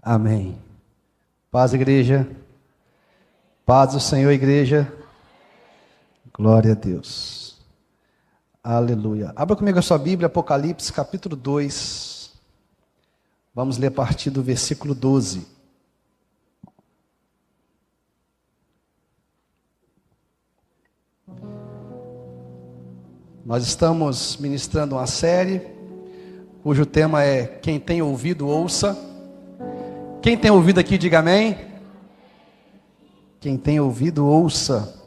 Amém. Paz, igreja. Paz do Senhor, igreja. Glória a Deus. Aleluia. Abra comigo a sua Bíblia, Apocalipse, capítulo 2. Vamos ler a partir do versículo 12. Nós estamos ministrando uma série cujo tema é Quem tem ouvido, ouça. Quem tem ouvido aqui, diga amém. Quem tem ouvido, ouça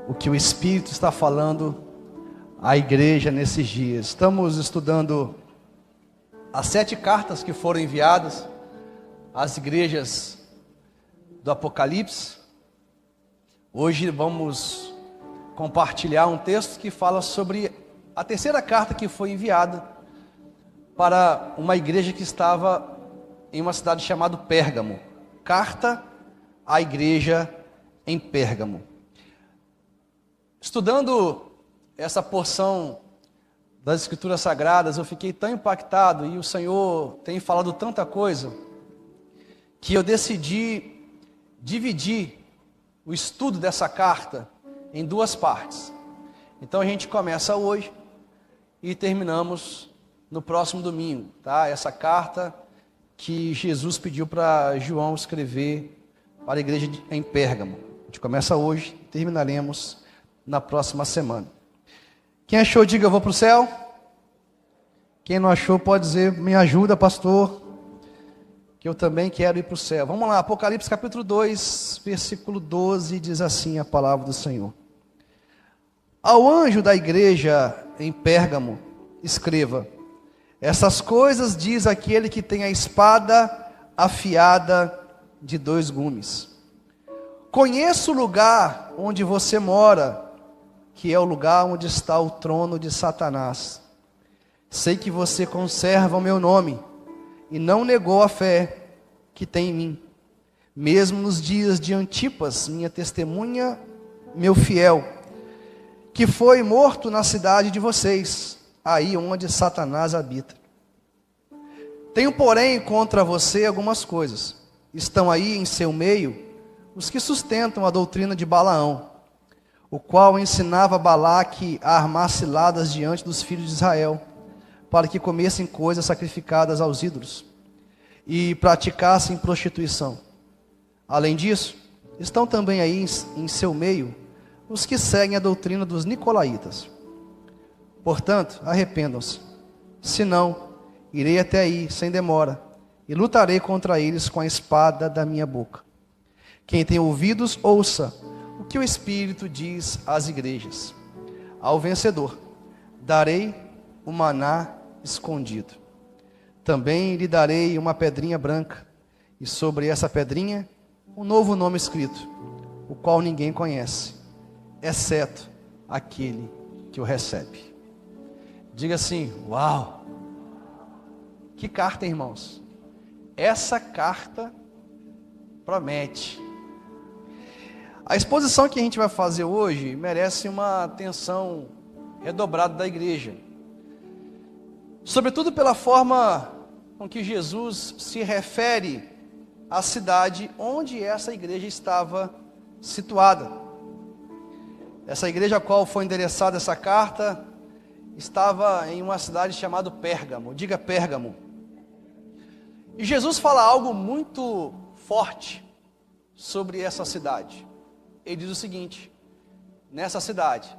o que o Espírito está falando à igreja nesses dias. Estamos estudando as 7 cartas que foram enviadas às igrejas do Apocalipse. Hoje vamos compartilhar um texto que fala sobre a terceira carta que foi enviada para uma igreja que estava em uma cidade chamada Pérgamo. Carta à igreja em Pérgamo. Estudando essa porção das Escrituras Sagradas, eu fiquei tão impactado e o Senhor tem falado tanta coisa que eu decidi dividir o estudo dessa carta em 2 partes. Então a gente começa hoje e terminamos no próximo domingo, tá? Essa carta que Jesus pediu para João escrever para a igreja em Pérgamo. A gente começa hoje e terminaremos na próxima semana. Quem achou, diga eu vou para o céu. Quem não achou pode dizer, me ajuda, pastor, que eu também quero ir para o céu. Vamos lá, Apocalipse capítulo 2, versículo 12, diz assim a palavra do Senhor. Ao anjo da igreja em Pérgamo, escreva: essas coisas diz aquele que tem a espada afiada de 2 gumes. Conheço o lugar onde você mora, que é o lugar onde está o trono de Satanás. Sei que você conserva o meu nome e não negou a fé que tem em mim. Mesmo nos dias de Antipas, minha testemunha, meu fiel, que foi morto na cidade de vocês, aí onde Satanás habita. Tenho, porém, contra você algumas coisas. Estão aí em seu meio os que sustentam a doutrina de Balaão, o qual ensinava Balaque a armar ciladas diante dos filhos de Israel, para que comessem coisas sacrificadas aos ídolos e praticassem prostituição. Além disso, estão também aí em seu meio os que seguem a doutrina dos nicolaítas. Portanto, arrependam-se, senão irei até aí sem demora e lutarei contra eles com a espada da minha boca. Quem tem ouvidos, ouça o que o Espírito diz às igrejas. Ao vencedor darei o maná escondido. Também lhe darei uma pedrinha branca, e sobre essa pedrinha um novo nome escrito, o qual ninguém conhece, exceto aquele que o recebe. Diga assim, uau! Que carta, irmãos? Essa carta promete. A exposição que a gente vai fazer hoje merece uma atenção redobrada da igreja. Sobretudo pela forma com que Jesus se refere à cidade onde essa igreja estava situada. Essa igreja a qual foi endereçada essa carta estava em uma cidade chamada Pérgamo. Diga Pérgamo. E Jesus fala algo muito forte sobre essa cidade. Ele diz o seguinte: nessa cidade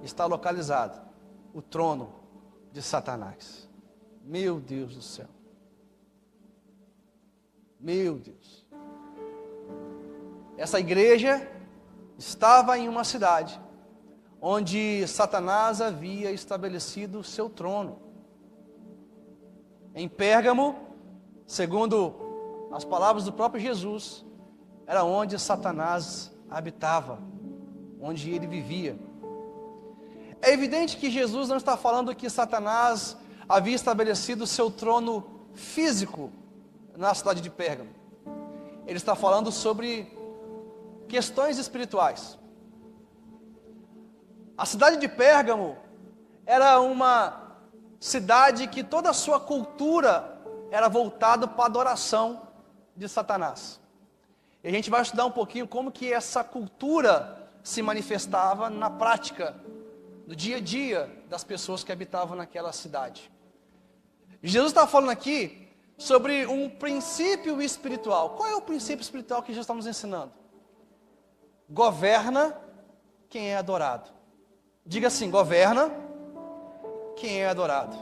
está localizado o trono de Satanás. Meu Deus do céu. Meu Deus. Essa igreja estava em uma cidade onde Satanás havia estabelecido o seu trono. Em Pérgamo, segundo as palavras do próprio Jesus, era onde Satanás habitava, onde ele vivia. É evidente que Jesus não está falando que Satanás havia estabelecido o seu trono físico na cidade de Pérgamo. Ele está falando sobre questões espirituais. A cidade de Pérgamo era uma cidade que toda a sua cultura era voltada para a adoração de Satanás. E a gente vai estudar um pouquinho como que essa cultura se manifestava na prática, no dia a dia das pessoas que habitavam naquela cidade. Jesus está falando aqui sobre um princípio espiritual. Qual é o princípio espiritual que Jesus está nos ensinando? Governa quem é adorado. Diga assim, governa quem é adorado.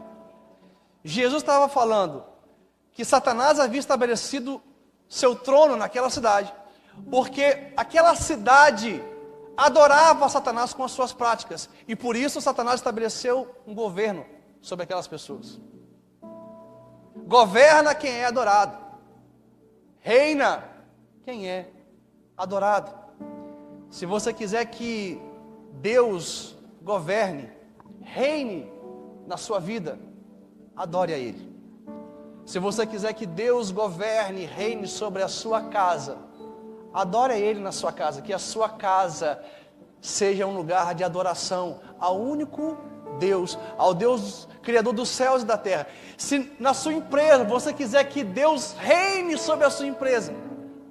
Jesus estava falando que Satanás havia estabelecido seu trono naquela cidade, porque aquela cidade adorava Satanás com as suas práticas, e por isso Satanás estabeleceu um governo sobre aquelas pessoas. Governa quem é adorado, reina quem é adorado. Se você quiser que Deus governe, reine na sua vida, adore a Ele. Se você quiser que Deus governe, reine sobre a sua casa, adore a Ele na sua casa, que a sua casa seja um lugar de adoração ao único Deus, ao Deus Criador dos céus e da terra. Se na sua empresa você quiser que Deus reine sobre a sua empresa,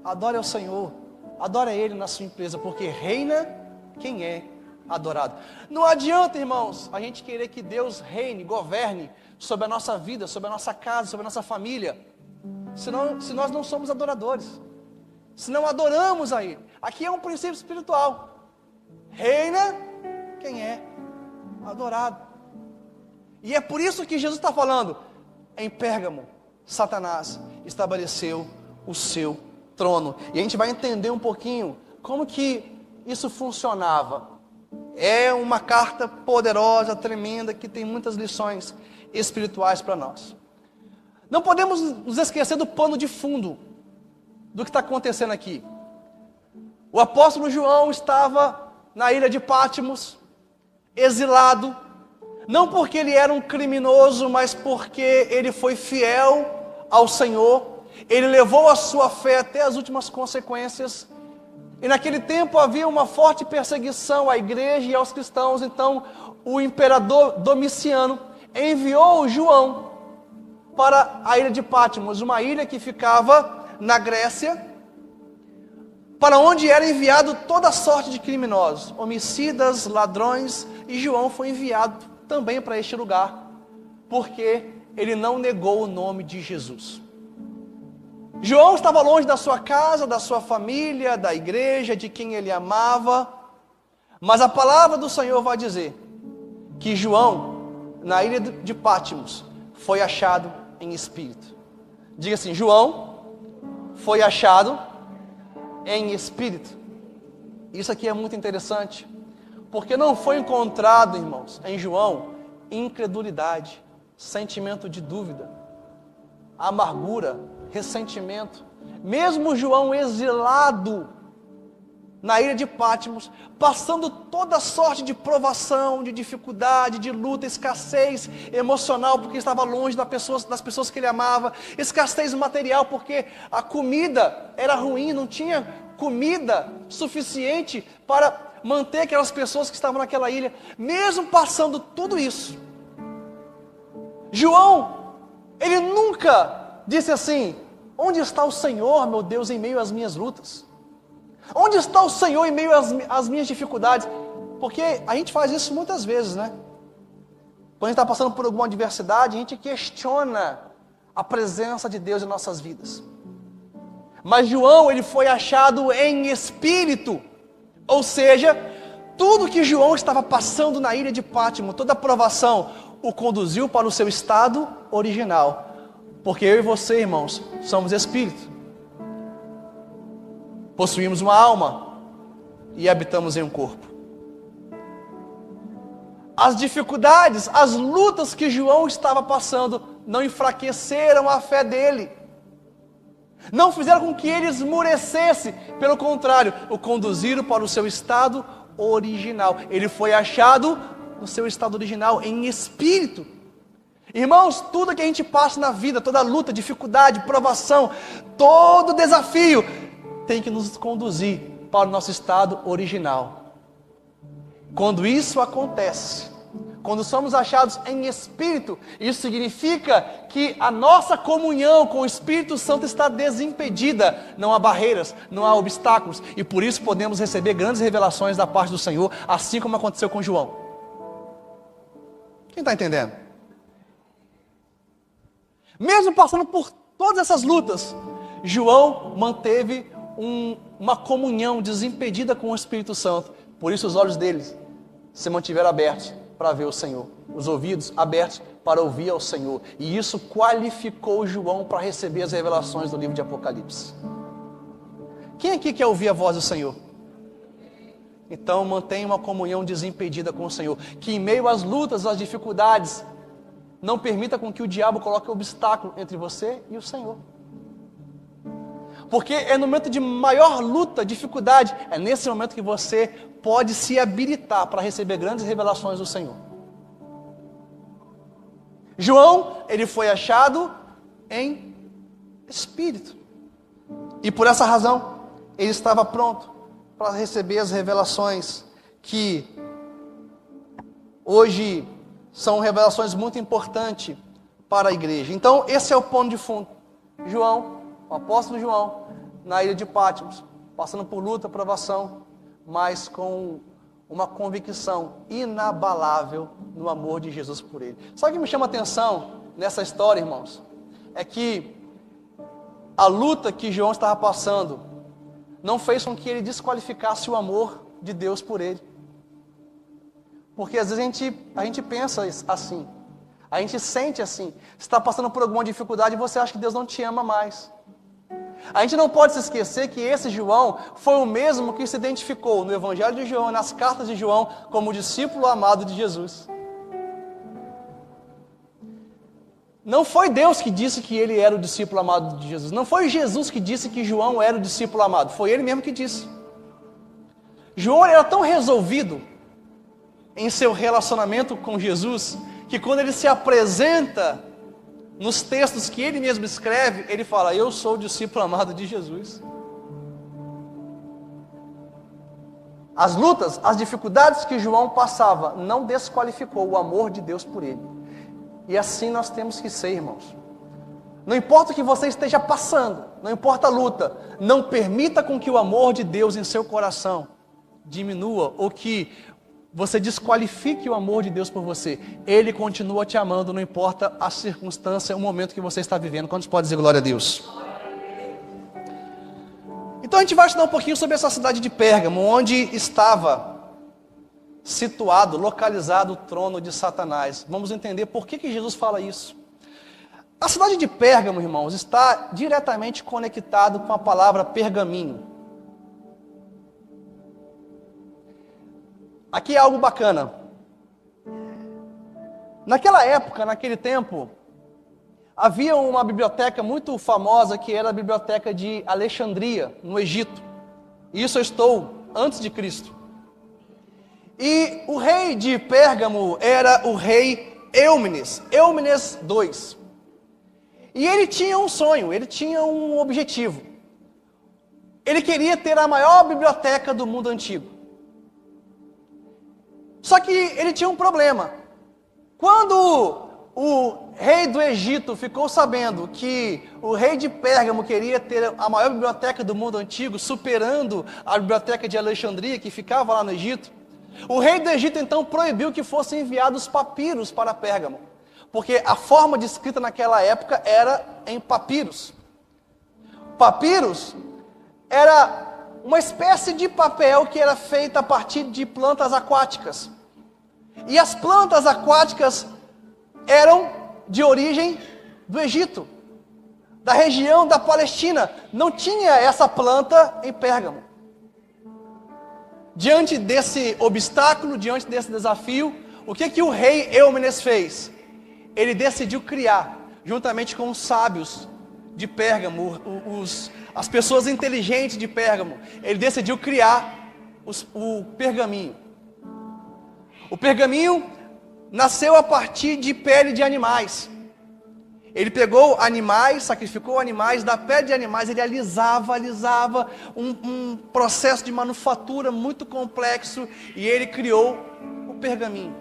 adore ao Senhor, adore a Ele na sua empresa, porque reina quem é adorado. Não adianta, irmãos, a gente querer que Deus reine, governe sobre a nossa vida, sobre a nossa casa, sobre a nossa família, se nós não somos adoradores, se não adoramos a Ele. Aqui é um princípio espiritual. Reina quem é adorado. E é por isso que Jesus está falando, em Pérgamo, Satanás estabeleceu o seu trono. E a gente vai entender um pouquinho como que isso funcionava. É uma carta poderosa, tremenda, que tem muitas lições espirituais para nós. Não podemos nos esquecer do pano de fundo do que está acontecendo aqui. O apóstolo João estava na ilha de Patmos, exilado, não porque ele era um criminoso, mas porque ele foi fiel ao Senhor. Ele levou a sua fé até as últimas consequências. E naquele tempo havia uma forte perseguição à igreja e aos cristãos. Então o imperador Domiciano enviou João para a ilha de Patmos, uma ilha que ficava na Grécia, para onde era enviado toda sorte de criminosos, homicidas, ladrões. E João foi enviado também para este lugar, porque ele não negou o nome de Jesus. João estava longe da sua casa, da sua família, da igreja, de quem ele amava. Mas a palavra do Senhor vai dizer que João, na ilha de Patmos, foi achado em espírito. Diga assim, João foi achado em espírito. Isso aqui é muito interessante, porque não foi encontrado, irmãos, em João, incredulidade, sentimento de dúvida, amargura, ressentimento. Mesmo João exilado na ilha de Patmos, passando toda sorte de provação, de dificuldade, de luta, escassez emocional, porque estava longe das pessoas que ele amava, escassez material, porque a comida era ruim, não tinha comida suficiente para manter aquelas pessoas que estavam naquela ilha. Mesmo passando tudo isso, João, ele nunca disse assim: onde está o Senhor, meu Deus, em meio às minhas lutas? Onde está o Senhor em meio às minhas dificuldades? Porque a gente faz isso muitas vezes, né? Quando a gente está passando por alguma adversidade, a gente questiona a presença de Deus em nossas vidas. Mas João, ele foi achado em espírito. Ou seja, tudo que João estava passando na ilha de Patmos, toda a provação, o conduziu para o seu estado original. Porque eu e você, irmãos, somos espírito. Possuímos uma alma e habitamos em um corpo. As dificuldades, as lutas que João estava passando não enfraqueceram a fé dele. Não fizeram com que ele esmurecesse, pelo contrário, o conduziram para o seu estado original. Ele foi achado no seu estado original, em espírito. Irmãos, tudo que a gente passa na vida, toda luta, dificuldade, provação, todo desafio, tem que nos conduzir para o nosso estado original. Quando isso acontece, Quando somos achados em espírito, isso significa que a nossa comunhão com o Espírito Santo está desimpedida. Não há barreiras, não há obstáculos. E por isso podemos receber grandes revelações da parte do Senhor, assim como aconteceu com João. Quem está entendendo? Mesmo passando por todas essas lutas, João manteve uma comunhão desimpedida com o Espírito Santo. Por isso os olhos deles se mantiveram abertos para ver o Senhor, os ouvidos abertos para ouvir ao Senhor, e isso qualificou João para receber as revelações do livro de Apocalipse. Quem aqui quer ouvir a voz do Senhor? Então mantenha uma comunhão desimpedida com o Senhor, que em meio às lutas, às dificuldades, não permita com que o diabo coloque obstáculo entre você e o Senhor. Porque é no momento de maior luta, dificuldade, é nesse momento que você pode se habilitar para receber grandes revelações do Senhor. João, ele foi achado em espírito. E por essa razão, ele estava pronto para receber as revelações que hoje são revelações muito importantes para a igreja. Então, esse é o pano de fundo. João, o apóstolo João, na ilha de Patmos, passando por luta, provação, mas com uma convicção inabalável no amor de Jesus por ele. Sabe o que me chama a atenção nessa história, irmãos? É que a luta que João estava passando não fez com que ele desqualificasse o amor de Deus por ele. Porque às vezes a gente pensa assim, a gente sente assim. Você está passando por alguma dificuldade e você acha que Deus não te ama mais. A gente não pode se esquecer que esse João foi o mesmo que se identificou no Evangelho de João, nas cartas de João, como discípulo amado de Jesus. Não foi Deus que disse que ele era o discípulo amado de Jesus. Não foi Jesus que disse que João era o discípulo amado. Foi ele mesmo que disse. João era tão resolvido em seu relacionamento com Jesus, que quando ele se apresenta nos textos que ele mesmo escreve, ele fala: eu sou o discípulo amado de Jesus. As lutas, as dificuldades que João passava não desqualificou o amor de Deus por ele. E assim nós temos que ser, irmãos. Não importa o que você esteja passando, não importa a luta, não permita com que o amor de Deus em seu coração diminua, ou que você desqualifique o amor de Deus por você. Ele continua te amando, não importa a circunstância, o momento que você está vivendo. Quantos podem dizer glória a Deus? Então a gente vai estudar um pouquinho sobre essa cidade de Pérgamo, onde estava situado, localizado o trono de Satanás. Vamos entender por que Jesus fala isso. A cidade de Pérgamo, irmãos, está diretamente conectado com a palavra pergaminho. Aqui é algo bacana. Naquela época, naquele tempo, havia uma biblioteca muito famosa que era a biblioteca de Alexandria, no Egito. E isso eu estou antes de Cristo. E o rei de Pérgamo era o rei Eumnes II. E ele tinha um sonho, ele tinha um objetivo. Ele queria ter a maior biblioteca do mundo antigo. Só que ele tinha um problema. Quando o rei do Egito ficou sabendo que o rei de Pérgamo queria ter a maior biblioteca do mundo antigo, superando a biblioteca de Alexandria, que ficava lá no Egito, o rei do Egito então proibiu que fossem enviados papiros para Pérgamo, porque a forma de escrita naquela época era em papiros. Papiros era uma espécie de papel que era feita a partir de plantas aquáticas. E as plantas aquáticas eram de origem do Egito, da região da Palestina. Não tinha essa planta em Pérgamo. Diante desse obstáculo, diante desse desafio, o que o rei Eumnes fez? Ele decidiu criar, juntamente com os sábios de Pérgamo, as pessoas inteligentes de Pérgamo, ele decidiu criar o pergaminho. O pergaminho nasceu a partir de pele de animais. Ele pegou animais, sacrificou animais, da pele de animais ele alisava um processo de manufatura muito complexo, e ele criou o pergaminho.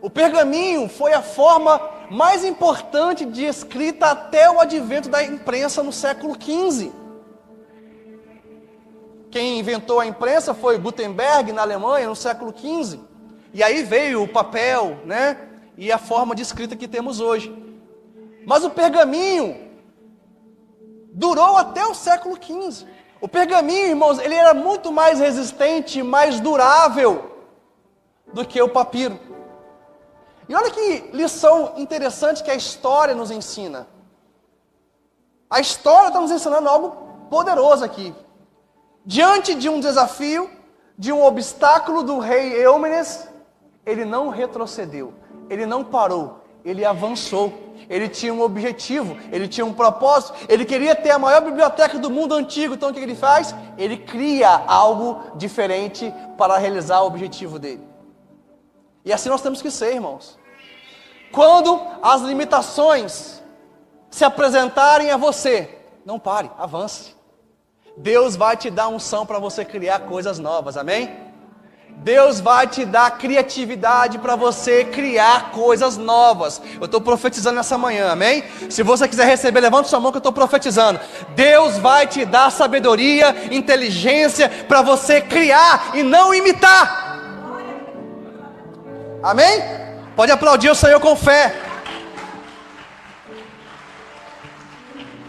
O pergaminho foi a forma mais importante de escrita até o advento da imprensa no século XV. Quem inventou a imprensa foi Gutenberg, na Alemanha, no século XV. E aí veio o papel, né? E a forma de escrita que temos hoje. Mas o pergaminho durou até o século XV. O pergaminho, irmãos, ele era muito mais resistente, mais durável do que o papiro. E olha que lição interessante que a história nos ensina. A história está nos ensinando algo poderoso aqui. Diante de um desafio, de um obstáculo do rei Eumênides, ele não retrocedeu, ele não parou, ele avançou. Ele tinha um objetivo, ele tinha um propósito, ele queria ter a maior biblioteca do mundo antigo. Então o que ele faz? Ele cria algo diferente para realizar o objetivo dele. E assim nós temos que ser, irmãos. Quando as limitações se apresentarem a você, não pare, avance. Deus vai te dar unção para você criar coisas novas, amém? Deus vai te dar criatividade para você criar coisas novas. Eu estou profetizando nessa manhã, amém? Se você quiser receber, levante sua mão que eu estou profetizando. Deus vai te dar sabedoria, inteligência para você criar e não imitar. Amém? Pode aplaudir o Senhor com fé.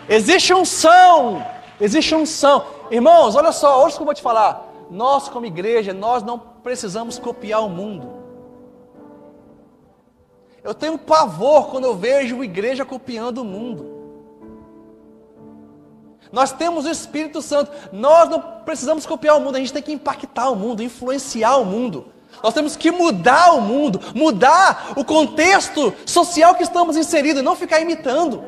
Existe unção. Irmãos, olha só, olha o que eu vou te falar. Nós como igreja, nós não precisamos copiar o mundo. Eu tenho pavor quando eu vejo a igreja copiando o mundo. Nós temos o Espírito Santo. Nós não precisamos copiar o mundo. A gente tem que impactar o mundo, influenciar o mundo. Nós temos que mudar o mundo, mudar o contexto social que estamos inseridos, não ficar imitando.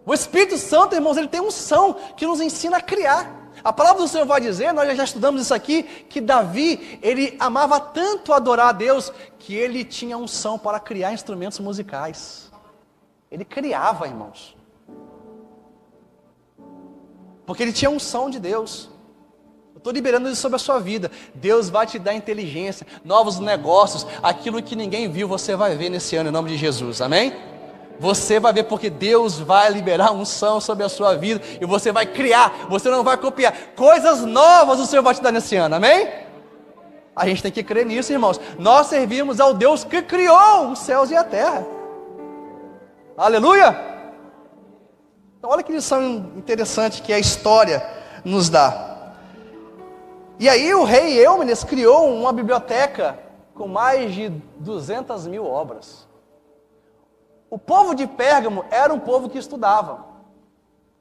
O Espírito Santo, irmãos, ele tem unção que nos ensina a criar. A palavra do Senhor vai dizer, nós já estudamos isso aqui, que Davi, ele amava tanto adorar a Deus, que ele tinha unção para criar instrumentos musicais. Ele criava, irmãos. Porque ele tinha unção de Deus. Eu estou liberando isso sobre a sua vida. Deus vai te dar inteligência, novos negócios, aquilo que ninguém viu, você vai ver nesse ano, em nome de Jesus, amém? Você vai ver, porque Deus vai liberar unção sobre a sua vida, e você vai criar, você não vai copiar, coisas novas o Senhor vai te dar nesse ano, amém? A gente tem que crer nisso, irmãos. Nós servimos ao Deus que criou os céus e a terra. Aleluia! Então olha que lição interessante que a história nos dá. E aí o rei Eumênides criou uma biblioteca com mais de 200 mil obras. O povo de Pérgamo era um povo que estudava,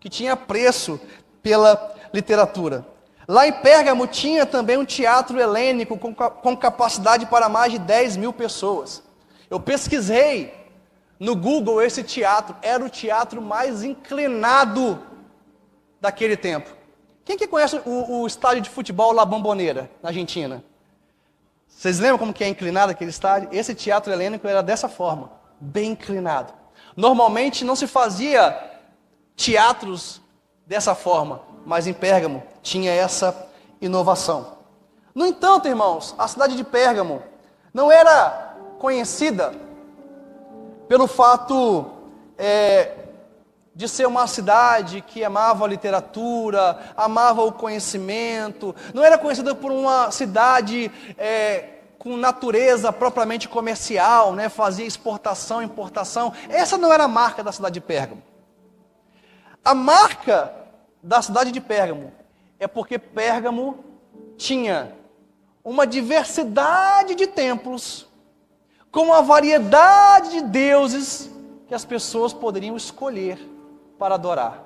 que tinha apreço pela literatura. Lá em Pérgamo tinha também um teatro helênico com capacidade para mais de 10 mil pessoas. Eu pesquisei no Google esse teatro, era o teatro mais inclinado daquele tempo. Quem que conhece o estádio de futebol La Bombonera, na Argentina? Vocês lembram como que é inclinado aquele estádio? Esse teatro helênico era dessa forma, bem inclinado. Normalmente não se fazia teatros dessa forma, mas em Pérgamo tinha essa inovação. No entanto, irmãos, a cidade de Pérgamo não era conhecida pelo fato de ser uma cidade que amava a literatura, amava o conhecimento, não era conhecida por uma cidade com natureza propriamente comercial, né? Fazia exportação, importação. Essa não era a marca da cidade de Pérgamo. A marca da cidade de Pérgamo é porque Pérgamo tinha uma diversidade de templos, com uma variedade de deuses que as pessoas poderiam escolher para adorar.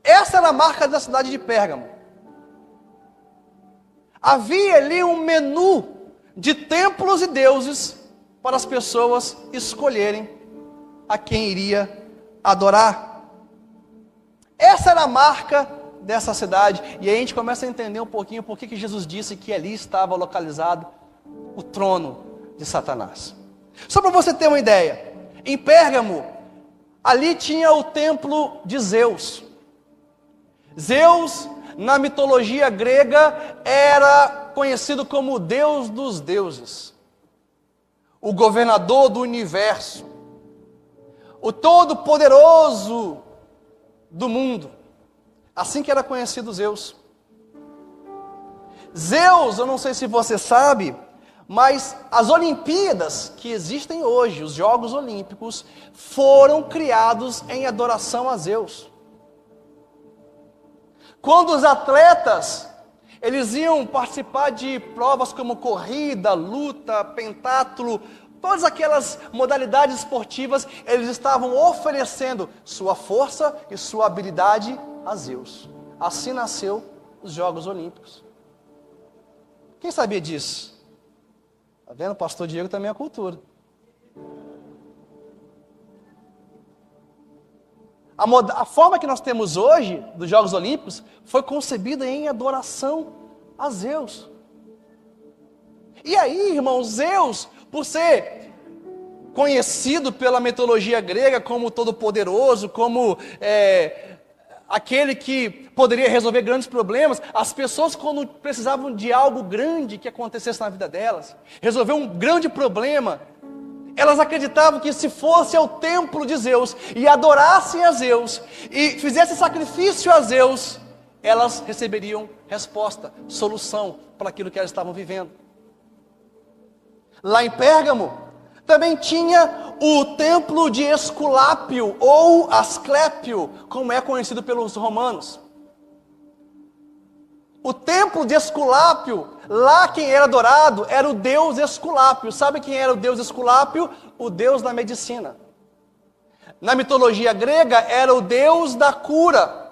Essa era a marca da cidade de Pérgamo. Havia ali um menu de templos e deuses para as pessoas escolherem a quem iria adorar. Essa era a marca dessa cidade. E aí a gente começa a entender um pouquinho por que Jesus disse que ali estava localizado o trono de Satanás. Só para você ter uma ideia, em Pérgamo, ali tinha o templo de Zeus. Zeus na mitologia grega, era conhecido como o Deus dos deuses, o governador do universo, o todo-poderoso do mundo. Assim que era conhecido Zeus. Zeus, eu não sei se você sabe, mas as Olimpíadas que existem hoje, os Jogos Olímpicos, foram criados em adoração a Zeus. Quando os atletas, eles iam participar de provas como corrida, luta, pentatlo, todas aquelas modalidades esportivas, eles estavam oferecendo sua força e sua habilidade a Zeus. Assim nasceu os Jogos Olímpicos. Quem sabia disso? Está vendo? O pastor Diego também é cultura. A forma que nós temos hoje dos Jogos Olímpicos foi concebida em adoração a Zeus. E aí, irmãos, Zeus, por ser conhecido pela mitologia grega como todo-poderoso, como aquele que poderia resolver grandes problemas, as pessoas, quando precisavam de algo grande que acontecesse na vida delas, resolver um grande problema, elas acreditavam que se fosse ao templo de Zeus e adorassem a Zeus e fizessem sacrifício a Zeus, elas receberiam resposta, solução para aquilo que elas estavam vivendo. Lá em Pérgamo, também tinha o templo de Esculápio, ou Asclépio, como é conhecido pelos romanos. O templo de Esculápio, lá quem era adorado era o deus Esculápio. Sabe quem era o deus Esculápio? O deus da medicina. Na mitologia grega, era o deus da cura.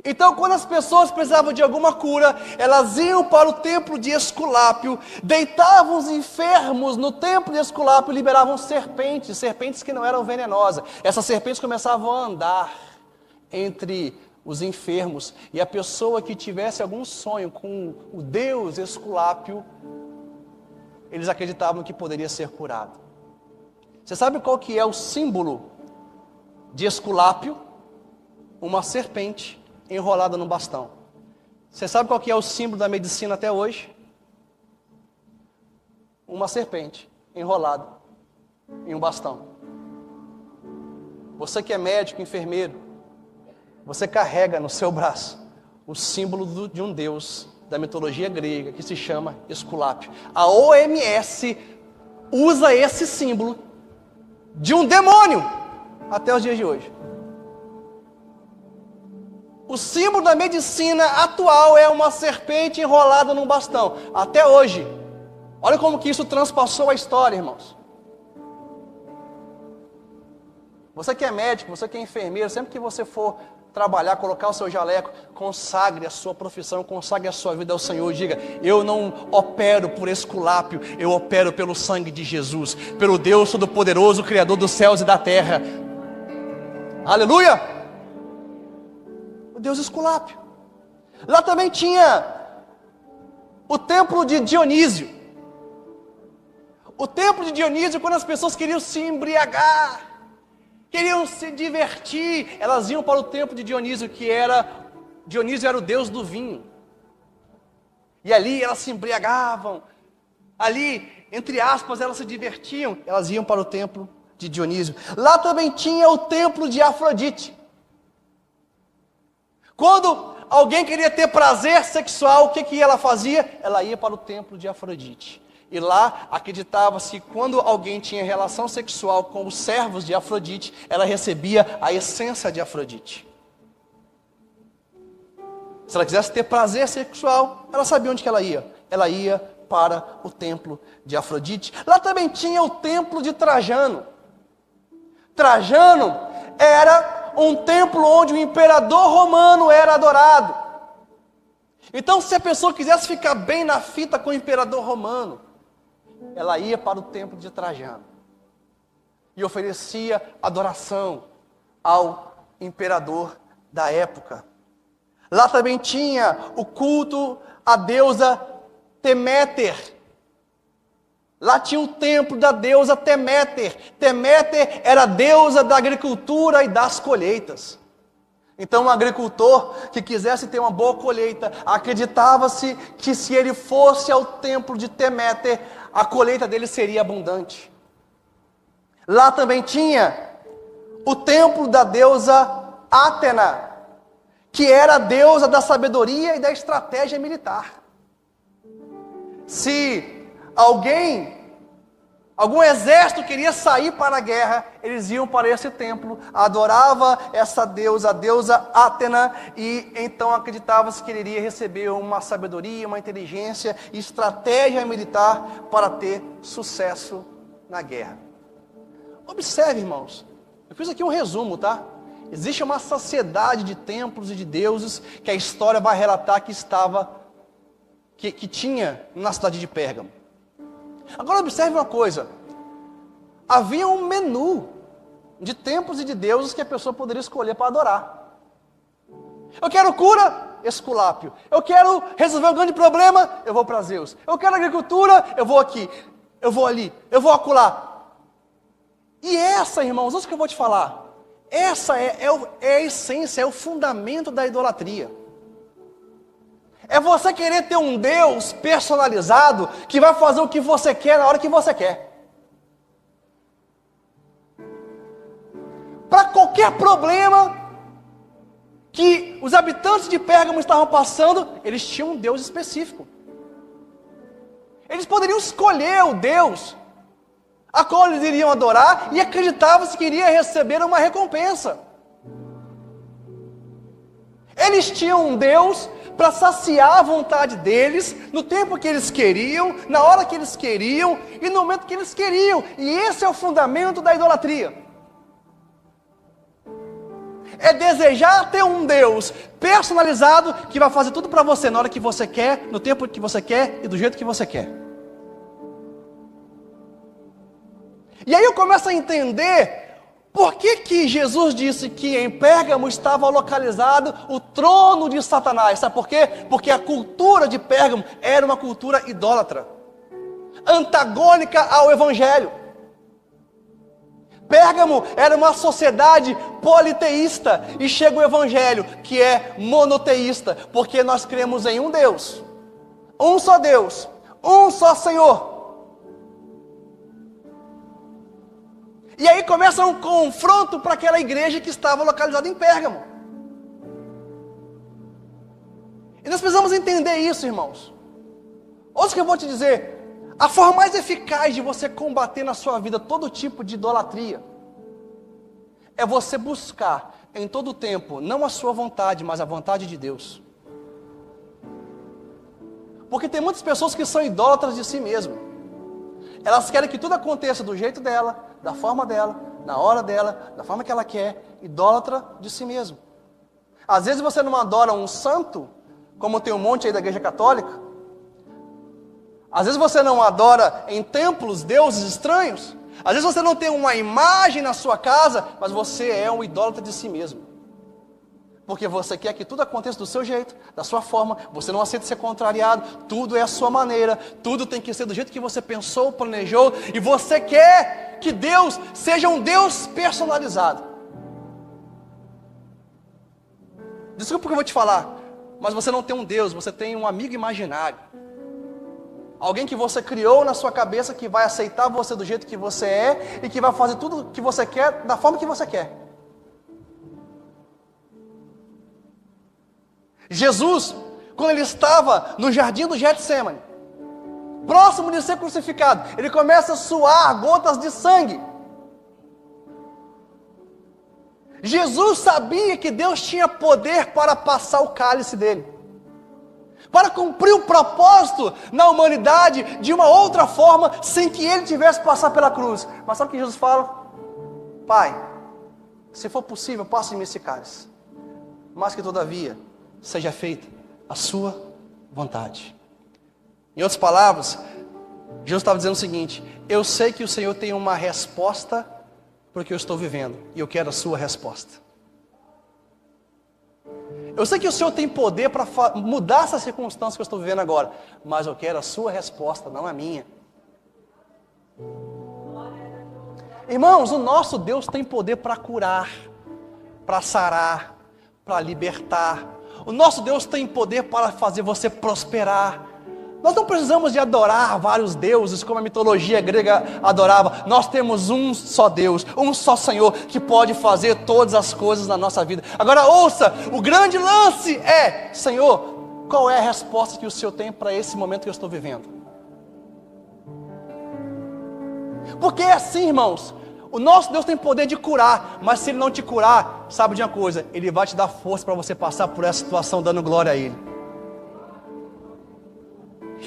Então, quando as pessoas precisavam de alguma cura, elas iam para o templo de Esculápio, deitavam os enfermos no templo de Esculápio e liberavam serpentes que não eram venenosas. Essas serpentes começavam a andar entre os enfermos, e a pessoa que tivesse algum sonho com o deus Esculápio, eles acreditavam que poderia ser curado. Você sabe qual que é o símbolo de Esculápio? Uma serpente enrolada num bastão. Você sabe qual que é o símbolo da medicina até hoje? Uma serpente enrolada em um bastão. Você que é médico, enfermeiro, você carrega no seu braço o símbolo de um deus da mitologia grega que se chama Esculápio. A OMS usa esse símbolo de um demônio até os dias de hoje. O símbolo da medicina atual é uma serpente enrolada num bastão. Até hoje. Olha como que isso transpassou a história, irmãos. Você que é médico, você que é enfermeiro, sempre que você for trabalhar, colocar o seu jaleco, consagre a sua profissão, consagre a sua vida ao Senhor. Diga: eu não opero por Esculápio, eu opero pelo sangue de Jesus, pelo Deus Todo-Poderoso, Criador dos céus e da terra. Aleluia! Deus Esculápio. Lá também tinha o templo de Dionísio. O templo de Dionísio, quando as pessoas queriam se embriagar, queriam se divertir, elas iam para o templo de Dionísio, Dionísio era o deus do vinho. E ali elas se embriagavam, ali, entre aspas, elas se divertiam, elas iam para o templo de Dionísio. Lá também tinha o templo de Afrodite. Quando alguém queria ter prazer sexual, o que ela fazia? Ela ia para o templo de Afrodite. E lá acreditava-se que quando alguém tinha relação sexual com os servos de Afrodite, ela recebia a essência de Afrodite. Se ela quisesse ter prazer sexual, ela sabia onde que ela ia. Ela ia para o templo de Afrodite. Lá também tinha o templo de Trajano. Trajano era um templo onde o imperador romano era adorado. Então, se a pessoa quisesse ficar bem na fita com o imperador romano, ela ia para o templo de Trajano e oferecia adoração ao imperador da época. Lá também tinha o culto à deusa Deméter. Lá tinha o templo da deusa Deméter. Deméter era a deusa da agricultura e das colheitas. Então, um agricultor que quisesse ter uma boa colheita, acreditava-se que se ele fosse ao templo de Deméter, a colheita dele seria abundante. Lá também tinha o templo da deusa Átena, que era a deusa da sabedoria e da estratégia militar. Se algum exército queria sair para a guerra, eles iam para esse templo, adorava essa deusa, a deusa Átena, e então acreditava-se que ele iria receber uma sabedoria, uma inteligência e estratégia militar para ter sucesso na guerra. Observe, irmãos, eu fiz aqui um resumo, tá? Existe uma sociedade de templos e de deuses que a história vai relatar que tinha na cidade de Pérgamo. Agora observe uma coisa, havia um menu de templos e de deuses que a pessoa poderia escolher para adorar. Eu quero cura, Esculápio. Eu quero resolver um grande problema, eu vou para Zeus. Eu quero agricultura, eu vou aqui. Eu vou ali, eu vou acolá. E essa, irmãos, isso que eu vou te falar, essa é a essência, é o fundamento da idolatria. É você querer ter um Deus personalizado que vai fazer o que você quer na hora que você quer. Para qualquer problema que os habitantes de Pérgamo estavam passando, eles tinham um Deus específico. Eles poderiam escolher o Deus a qual eles iriam adorar e acreditavam-se que iria receber uma recompensa. Eles tinham um Deus para saciar a vontade deles, no tempo que eles queriam, na hora que eles queriam e no momento que eles queriam. E esse é o fundamento da idolatria. É desejar ter um Deus personalizado que vai fazer tudo para você na hora que você quer, no tempo que você quer e do jeito que você quer. E aí eu começo a entender por que Jesus disse que em Pérgamo estava localizado o trono de Satanás. Sabe por quê? Porque a cultura de Pérgamo era uma cultura idólatra, antagônica ao Evangelho. Pérgamo era uma sociedade politeísta, e chega o Evangelho, que é monoteísta, porque nós cremos em um Deus, um só Senhor. E aí começa um confronto para aquela igreja que estava localizada em Pérgamo. E nós precisamos entender isso, irmãos. Ouça o que eu vou te dizer. A forma mais eficaz de você combater na sua vida todo tipo de idolatria é você buscar em todo tempo, não a sua vontade, mas a vontade de Deus. Porque tem muitas pessoas que são idólatras de si mesmas. Elas querem que tudo aconteça do jeito dela, da forma dela, na hora dela, da forma que ela quer, idólatra de si mesmo. Às vezes você não adora um santo, como tem um monte aí da igreja católica. Às vezes você não adora em templos deuses estranhos. Às vezes você não tem uma imagem na sua casa, mas você é um idólatra de si mesmo. Porque você quer que tudo aconteça do seu jeito, da sua forma, você não aceita ser contrariado, tudo é a sua maneira, tudo tem que ser do jeito que você pensou, planejou, e você quer que Deus seja um Deus personalizado. Desculpa o que eu vou te falar, mas você não tem um Deus, você tem um amigo imaginário. Alguém que você criou na sua cabeça, que vai aceitar você do jeito que você é, e que vai fazer tudo o que você quer, da forma que você quer. Jesus, quando ele estava no jardim do Getsemane, próximo de ser crucificado, ele começa a suar gotas de sangue. Jesus sabia que Deus tinha poder para passar o cálice dele, para cumprir o propósito na humanidade de uma outra forma, sem que ele tivesse que passar pela cruz. Mas sabe o que Jesus fala? Pai, se for possível, passe-me esse cálice, mas que todavia seja feita a sua vontade. Em outras palavras, Jesus estava dizendo o seguinte: eu sei que o Senhor tem uma resposta para o que eu estou vivendo, e eu quero a sua resposta. Eu sei que o Senhor tem poder para mudar essa circunstância que eu estou vivendo agora, mas eu quero a sua resposta, não a minha. Irmãos, o nosso Deus tem poder para curar, para sarar, para libertar. O nosso Deus tem poder para fazer você prosperar. Nós não precisamos de adorar vários deuses, como a mitologia grega adorava. Nós temos um só Deus, um só Senhor, que pode fazer todas as coisas na nossa vida. Agora ouça, o grande lance é: Senhor, qual é a resposta que o Senhor tem para esse momento que eu estou vivendo? Porque é assim, irmãos, o nosso Deus tem poder de curar, mas se Ele não te curar, sabe de uma coisa, Ele vai te dar força para você passar por essa situação dando glória a Ele.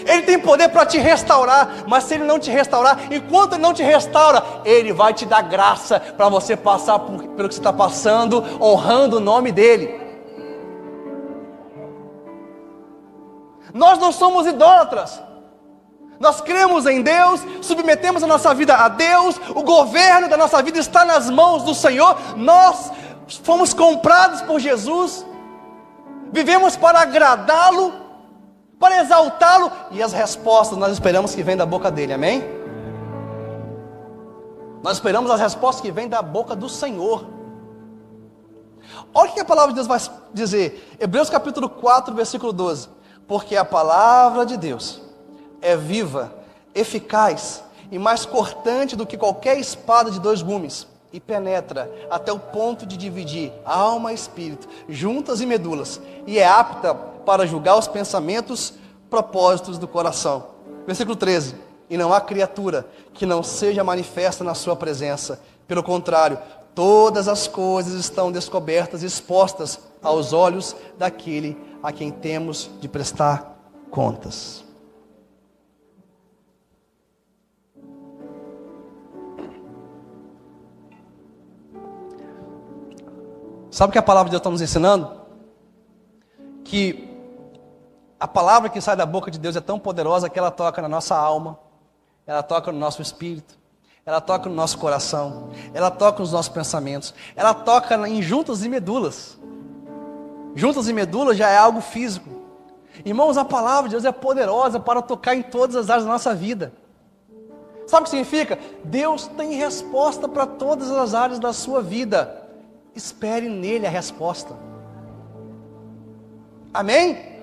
Ele tem poder para te restaurar, mas se Ele não te restaurar, enquanto Ele não te restaura, Ele vai te dar graça para você passar pelo que você está passando, honrando o nome dEle. Nós não somos idólatras. Nós cremos em Deus, submetemos a nossa vida a Deus, o governo da nossa vida está nas mãos do Senhor. Nós fomos comprados por Jesus, vivemos para agradá-lo, para exaltá-lo, e as respostas nós esperamos que venham da boca dele, amém? Nós esperamos as respostas que vêm da boca do Senhor. Olha o que a palavra de Deus vai dizer, Hebreus capítulo 4, versículo 12: porque a palavra de Deus é viva, eficaz e mais cortante do que qualquer espada de dois gumes, e penetra até o ponto de dividir alma e espírito, juntas e medulas, e é apta para julgar os pensamentos, propósitos do coração. Versículo 13: e não há criatura que não seja manifesta na sua presença, pelo contrário, todas as coisas estão descobertas e expostas aos olhos daquele a quem temos de prestar contas. Sabe o que a palavra de Deus está nos ensinando? Que a palavra que sai da boca de Deus é tão poderosa que ela toca na nossa alma, ela toca no nosso espírito, ela toca no nosso coração, ela toca nos nossos pensamentos, ela toca em juntas e medulas. Juntas e medulas já é algo físico. Irmãos, a palavra de Deus é poderosa para tocar em todas as áreas da nossa vida. Sabe o que significa? Deus tem resposta para todas as áreas da sua vida. Espere nele a resposta. Amém?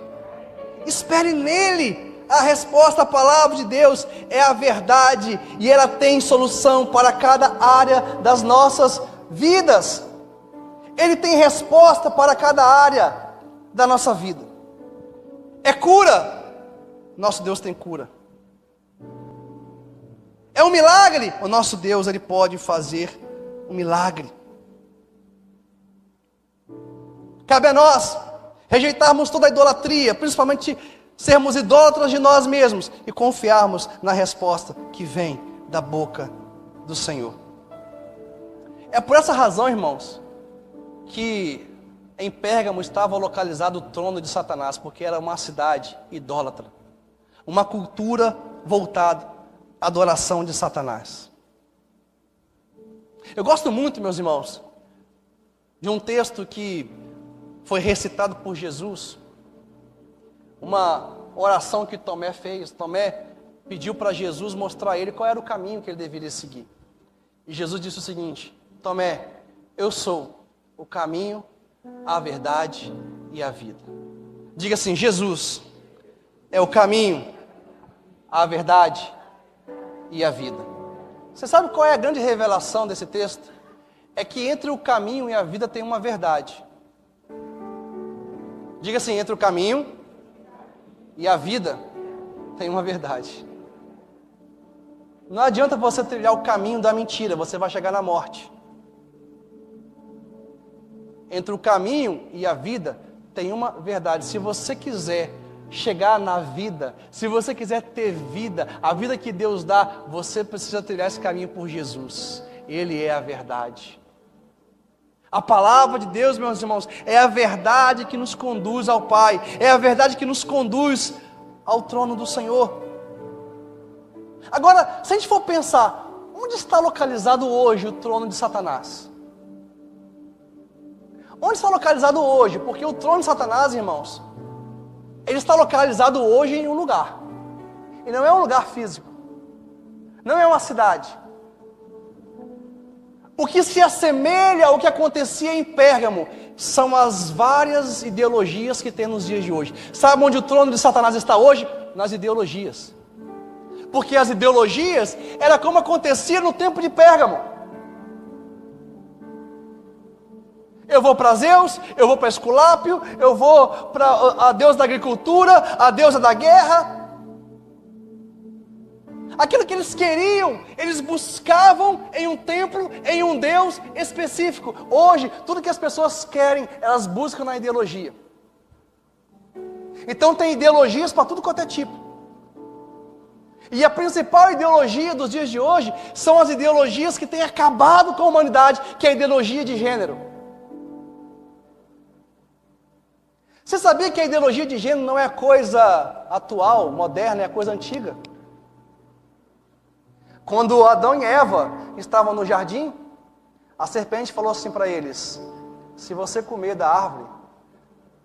Espere nele a resposta. A palavra de Deus é a verdade e ela tem solução para cada área das nossas vidas. Ele tem resposta para cada área da nossa vida. É cura. Nosso Deus tem cura. É um milagre. O nosso Deus, Ele pode fazer um milagre. Cabe a nós rejeitarmos toda a idolatria, principalmente sermos idólatras de nós mesmos e confiarmos na resposta que vem da boca do Senhor. É por essa razão, irmãos, que em Pérgamo estava localizado o trono de Satanás, porque era uma cidade idólatra, uma cultura voltada à adoração de Satanás. Eu gosto muito, meus irmãos, de um texto que foi recitado por Jesus, uma oração que Tomé fez. Tomé pediu para Jesus mostrar a ele qual era o caminho que ele deveria seguir. E Jesus disse o seguinte: Tomé, eu sou o caminho, a verdade e a vida. Diga assim: Jesus é o caminho, a verdade e a vida. Você sabe qual é a grande revelação desse texto? É que entre o caminho e a vida tem uma verdade. Diga assim: entre o caminho e a vida tem uma verdade. Não adianta você trilhar o caminho da mentira, você vai chegar na morte. Entre o caminho e a vida tem uma verdade. Se você quiser chegar na vida, se você quiser ter vida, a vida que Deus dá, você precisa trilhar esse caminho por Jesus. Ele é a verdade. A palavra de Deus, meus irmãos, é a verdade que nos conduz ao Pai, é a verdade que nos conduz ao trono do Senhor. Agora, se a gente for pensar, onde está localizado hoje o trono de Satanás? Onde está localizado hoje? Porque o trono de Satanás, irmãos, ele está localizado hoje em um lugar. E não é um lugar físico, não é uma cidade. O que se assemelha ao que acontecia em Pérgamo são as várias ideologias que tem nos dias de hoje. Sabe onde o trono de Satanás está hoje? Nas ideologias. Porque as ideologias era como acontecia no tempo de Pérgamo. Eu vou para Zeus, eu vou para Esculápio, eu vou para a deusa da agricultura, a deusa da guerra. Aquilo que eles queriam, eles buscavam em um templo, em um Deus específico. Hoje, tudo que as pessoas querem, elas buscam na ideologia. Então tem ideologias para tudo quanto é tipo. E a principal ideologia dos dias de hoje são as ideologias que têm acabado com a humanidade, que é a ideologia de gênero. Você sabia que a ideologia de gênero não é coisa atual, moderna, é coisa antiga? Quando Adão e Eva estavam no jardim, a serpente falou assim para eles: se você comer da árvore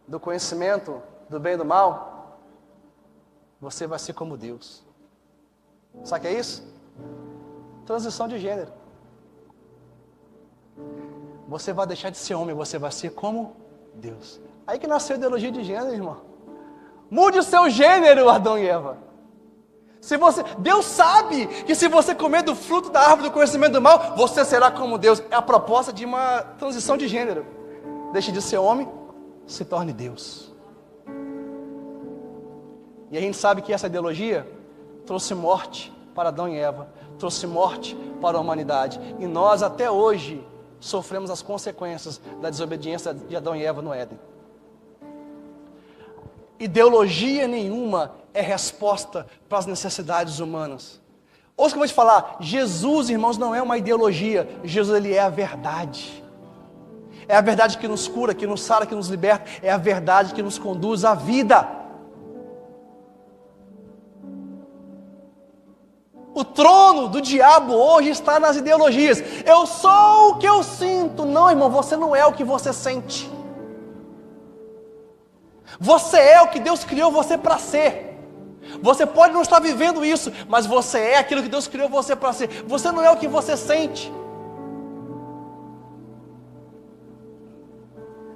do conhecimento do bem e do mal, você vai ser como Deus. Sabe o que é isso? Transição de gênero. Você vai deixar de ser homem, você vai ser como Deus. Aí que nasceu a ideologia de gênero, irmão. Mude o seu gênero, Adão e Eva. Deus sabe que se você comer do fruto da árvore do conhecimento do mal, você será como Deus. É a proposta de uma transição de gênero. Deixe de ser homem, se torne Deus. E a gente sabe que essa ideologia trouxe morte para Adão e Eva, trouxe morte para a humanidade. E nós até hoje sofremos as consequências da desobediência de Adão e Eva no Éden. Ideologia nenhuma é resposta para as necessidades humanas. Ouça o que eu vou te falar. Jesus, irmãos, não é uma ideologia. Jesus, ele é a verdade. É a verdade que nos cura, que nos sara, que nos liberta. É a verdade que nos conduz à vida. O trono do diabo hoje está nas ideologias. Eu sou o que eu sinto. Não, irmão, você não é o que você sente. Você é o que Deus criou você para ser. Você pode não estar vivendo isso, mas você é aquilo que Deus criou você para ser. Você não é o que você sente.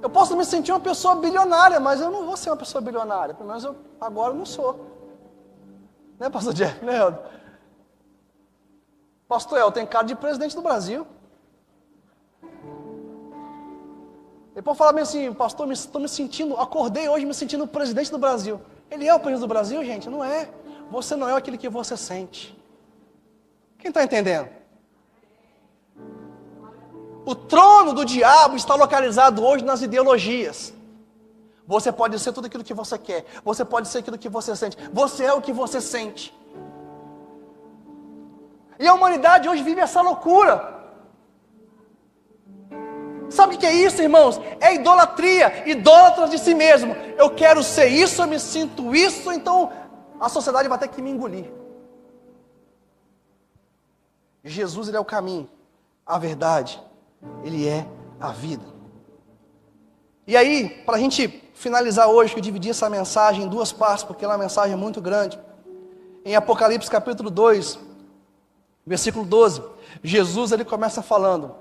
Eu posso me sentir uma pessoa bilionária, mas eu não vou ser uma pessoa bilionária. Pelo menos agora eu não sou. Né, pastor Jeff? Né, Eldo? Pastor El, tem cara de presidente do Brasil. Ele pode falar bem assim: pastor, estou me sentindo, acordei hoje me sentindo presidente do Brasil. Ele é o presidente do Brasil, gente? Não é. Você não é aquele que você sente. Quem está entendendo? O trono do diabo está localizado hoje nas ideologias. Você pode ser tudo aquilo que você quer. Você pode ser aquilo que você sente. Você é o que você sente. E a humanidade hoje vive essa loucura. Sabe o que é isso, irmãos? É idolatria, idólatras de si mesmo. Eu quero ser isso, eu me sinto isso, então a sociedade vai ter que me engolir. Jesus, ele é o caminho, a verdade, ele é a vida. E aí, para a gente finalizar hoje, que eu dividi essa mensagem em duas partes, porque ela é uma mensagem muito grande. Em Apocalipse capítulo 2, versículo 12, Jesus, ele começa falando,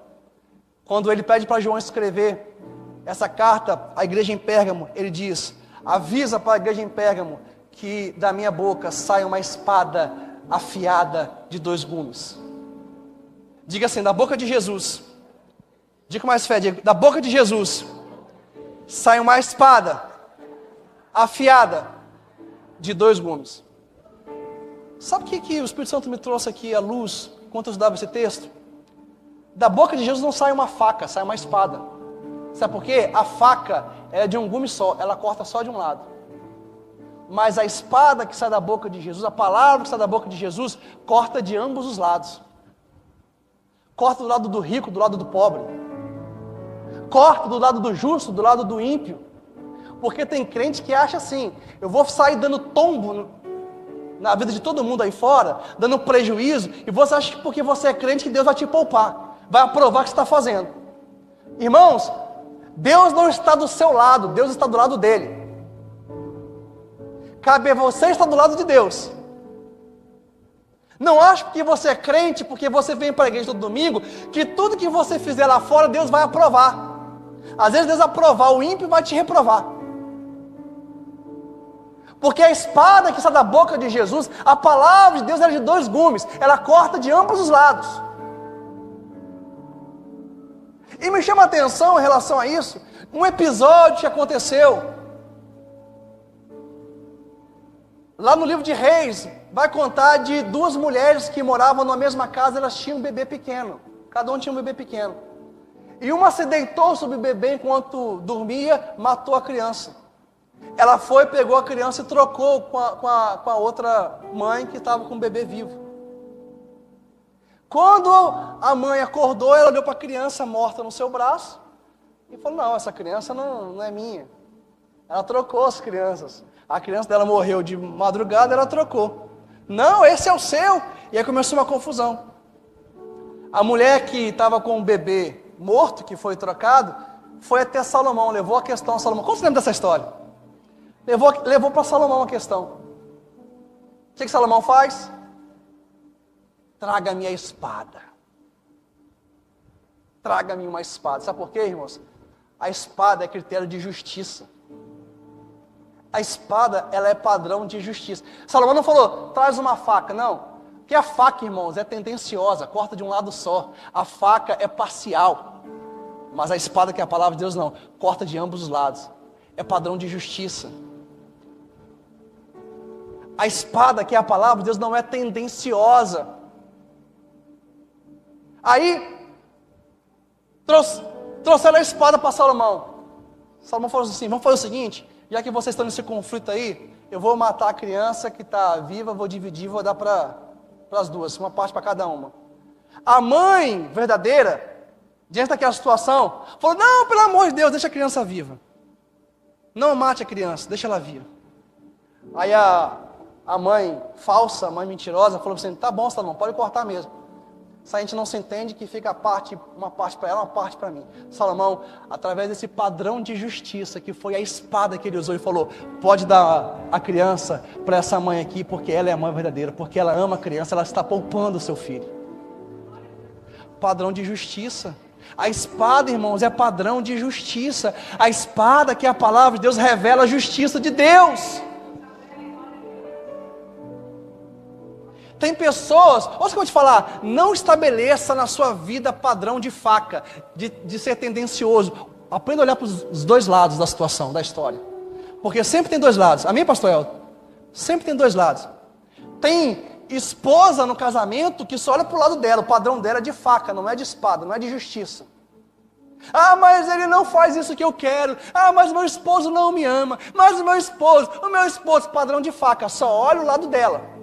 quando ele pede para João escrever essa carta à igreja em Pérgamo, ele diz: avisa para a igreja em Pérgamo que da minha boca sai uma espada afiada de 2 gumes. Diga assim: da boca de Jesus, diga com mais fé, diga, da boca de Jesus sai uma espada afiada de 2 gumes. Sabe o que o Espírito Santo me trouxe aqui à luz, enquanto eu estudava esse texto? Da boca de Jesus não sai uma faca, sai uma espada. Sabe por quê? A faca é de um gume só, ela corta só de um lado. Mas a espada que sai da boca de Jesus, a palavra que sai da boca de Jesus, corta de ambos os lados. Corta do lado do rico, do lado do pobre. Corta do lado do justo, do lado do ímpio. Porque tem crente que acha assim: eu vou sair dando tombo na vida de todo mundo aí fora, dando prejuízo, e você acha que porque você é crente que Deus vai te poupar, vai aprovar o que você está fazendo. Irmãos, Deus não está do seu lado, Deus está do lado dele. Cabe a você estar do lado de Deus. Não acho que você é crente, porque você vem para a igreja todo domingo, que tudo que você fizer lá fora, Deus vai aprovar. Às vezes Deus vai provar o ímpio e vai te reprovar. Porque a espada que sai da boca de Jesus, a palavra de Deus é de 2 gumes, ela corta de ambos os lados. E me chama a atenção em relação a isso, um episódio que aconteceu. Lá no livro de Reis, vai contar de 2 mulheres que moravam na mesma casa, elas tinham um bebê pequeno. Cada um tinha um bebê pequeno. E uma se deitou sobre o bebê enquanto dormia, matou a criança. Ela foi, pegou a criança e trocou com a outra mãe que estava com o bebê vivo. Quando a mãe acordou, ela olhou para a criança morta no seu braço e falou: não, essa criança não é minha. Ela trocou as crianças. A criança dela morreu de madrugada, ela trocou. Não, esse é o seu. E aí começou uma confusão. A mulher que estava com o bebê morto, que foi trocado, foi até Salomão, levou a questão a Salomão. Como você lembra dessa história? Levou para Salomão a questão. O que Salomão faz? Traga-me a espada. Traga-me uma espada. Sabe por quê, irmãos? A espada é critério de justiça. A espada, ela é padrão de justiça. Salomão não falou, traz uma faca, não. Porque a faca, irmãos, é tendenciosa, corta de um lado só. A faca é parcial. Mas a espada, que é a palavra de Deus, não. Corta de ambos os lados. É padrão de justiça. A espada, que é a palavra de Deus, não é tendenciosa. Aí, trouxeram a espada para Salomão. Salomão falou assim, vamos fazer o seguinte, já que vocês estão nesse conflito aí, eu vou matar a criança que está viva, vou dividir, vou dar para as 2, uma parte para cada uma. A mãe verdadeira, diante daquela situação, falou, não, pelo amor de Deus, deixa a criança viva. Não mate a criança, deixa ela viva. Aí a mãe falsa, a mãe mentirosa, falou assim, tá bom, Salomão, pode cortar mesmo. Se a gente não se entende, que fica uma parte para ela, uma parte para mim. Salomão, através desse padrão de justiça, que foi a espada que ele usou, ele falou, pode dar a criança para essa mãe aqui, porque ela é a mãe verdadeira, porque ela ama a criança, ela está poupando o seu filho. Padrão de justiça. A espada, irmãos, é padrão de justiça. A espada, que é a palavra de Deus, revela a justiça de Deus. Tem pessoas, olha o que eu vou te falar, não estabeleça na sua vida padrão de faca, de ser tendencioso. Aprenda a olhar para os 2 lados da situação, da história. Porque sempre tem 2 lados. Amém, pastor Elton? Sempre tem 2 lados. Tem esposa no casamento que só olha para o lado dela, o padrão dela é de faca, não é de espada, não é de justiça. Ah, mas ele não faz isso que eu quero. Ah, mas meu esposo não me ama. Mas o meu esposo, padrão de faca, só olha o lado dela.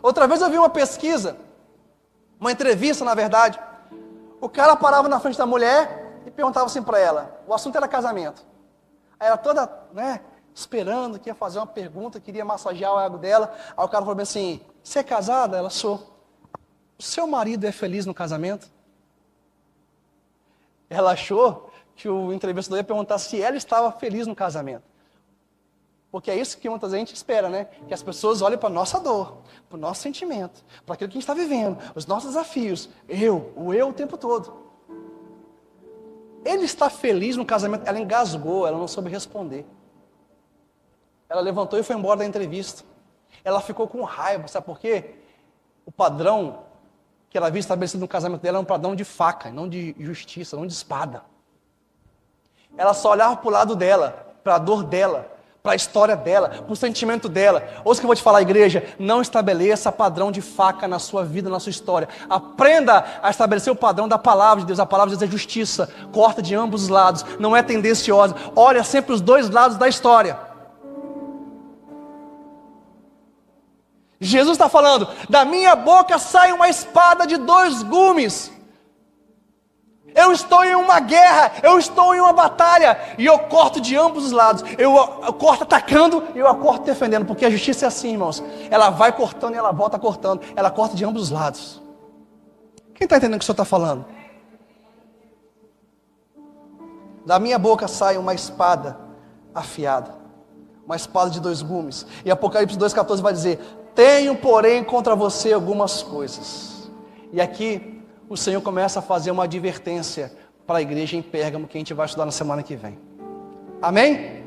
Outra vez eu vi uma pesquisa, uma entrevista na verdade, o cara parava na frente da mulher e perguntava assim para ela, o assunto era casamento. Aí ela toda, esperando que ia fazer uma pergunta, queria massagear o ego dela, aí o cara falou bem assim, você é casada? Ela, sou. O seu marido é feliz no casamento? Ela achou que o entrevistador ia perguntar se ela estava feliz no casamento. Porque é isso que muitas vezes a gente espera, né? Que as pessoas olhem para a nossa dor, para o nosso sentimento, para aquilo que a gente está vivendo, os nossos desafios. O eu o tempo todo. Ele está feliz no casamento. Ela engasgou, ela não soube responder. Ela levantou e foi embora da entrevista. Ela ficou com raiva, sabe por quê? O padrão que ela havia estabelecido no casamento dela era um padrão de faca, não de justiça, não de espada. Ela só olhava para o lado dela, para a dor dela, para a história dela, para o sentimento dela. Ouça o que eu vou te falar, igreja, não estabeleça padrão de faca na sua vida, na sua história. Aprenda a estabelecer o padrão da palavra de Deus. A palavra de Deus é justiça, corta de ambos os lados, não é tendenciosa. Olha sempre os 2 lados da história. Jesus está falando, da minha boca sai uma espada de 2 gumes. Eu estou em uma guerra, eu estou em uma batalha, e eu corto de ambos os lados. Eu corto atacando e eu corto defendendo, porque a justiça é assim, irmãos. Ela vai cortando e ela volta cortando, ela corta de ambos os lados. Quem está entendendo o que o Senhor está falando? Da minha boca sai uma espada afiada, uma espada de 2 gumes. E Apocalipse 2,14 vai dizer, tenho porém contra você algumas coisas. E aqui o Senhor começa a fazer uma advertência para a igreja em Pérgamo, que a gente vai estudar na semana que vem. Amém?